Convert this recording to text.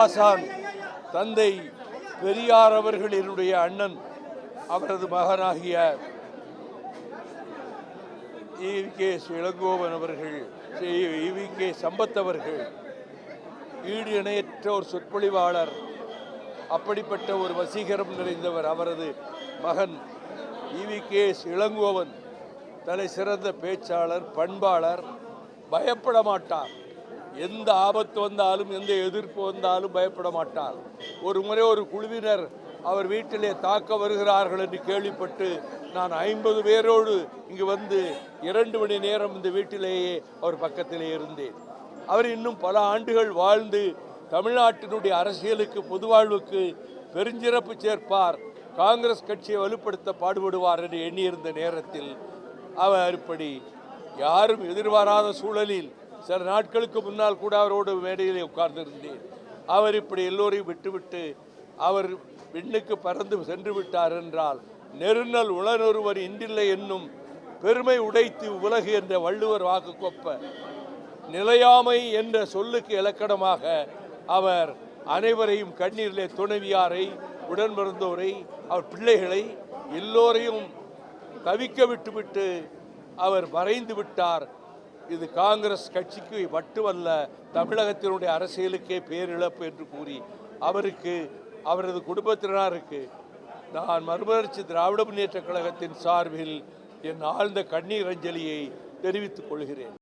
ஆசான் தந்தை பெரியார் அவர்கள் என்னுடைய அண்ணன், அவரது மகனாகிய ஈ.கே. இளங்கோவன் அவர்கள், ஈ.கே. சம்பத் அவர்கள் ஈடு இணையற்ற ஒரு சொற்பொழிவாளர், அப்படிப்பட்ட ஒரு வசீகரம் நிறைந்தவர். அவரது மகன் ஈ.கே. இளங்கோவன் தலை சிறந்த பேச்சாளர், பண்பாளர், பயப்பட மாட்டார். எந்த ஆபத்து வந்தாலும் எந்த எதிர்ப்பு வந்தாலும் பயப்பட மாட்டார். ஒரு முறை ஒரு குழுவினர் அவர் வீட்டிலே தாக்க வருகிறார்கள் என்று கேள்விப்பட்டு நான் 50 பேரோடு இங்கு வந்து 2 மணி நேரம் இந்த வீட்டிலேயே அவர் பக்கத்திலே இருந்தேன். அவர் இன்னும் பல ஆண்டுகள் வாழ்ந்து தமிழ்நாட்டினுடைய அரசியலுக்கு, பொது வாழ்வுக்கு பெருஞ்சிறப்பு சேர்ப்பார், காங்கிரஸ் கட்சியை வலுப்படுத்த பாடுபடுவார் என்று எண்ணியிருந்த நேரத்தில் அவர் இப்படி யாரும் எதிர்பாராத சூழலில் சில நாட்களுக்கு முன்னால் கூட அவரோடு மேடையிலே உட்கார்ந்திருந்தேன். அவர் இப்படி எல்லோரையும் விட்டுவிட்டு அவர் விண்ணுக்கு பறந்து சென்று விட்டார் என்றால், நெருநல் உளனொருவர் இன்றில்லை என்னும் பெருமை உடைத்து உலகு என்ற வள்ளுவர் வாக்கு கொப்ப நிலையாமை என்ற சொல்லுக்கு இலக்கணமாக அவர் அனைவரையும் கண்ணீரிலே, துணைவியாரை, உடன் பிறந்தோரை, அவர் பிள்ளைகளை எல்லோரையும் தவிக்க விட்டுவிட்டு அவர் மறைந்து விட்டார். இது காங்கிரஸ் கட்சிக்கு மட்டுமல்ல, தமிழகத்தினுடைய அரசியலுக்கே பேரிழப்பு என்று கூறி அவருக்கு, அவரது குடும்பத்தினருக்கு நான் மறுமலர்ச்சி திராவிட முன்னேற்ற கழகத்தின் சார்பில் என் ஆழ்ந்த கண்ணீர் அஞ்சலியை தெரிவித்துக் கொள்கிறேன்.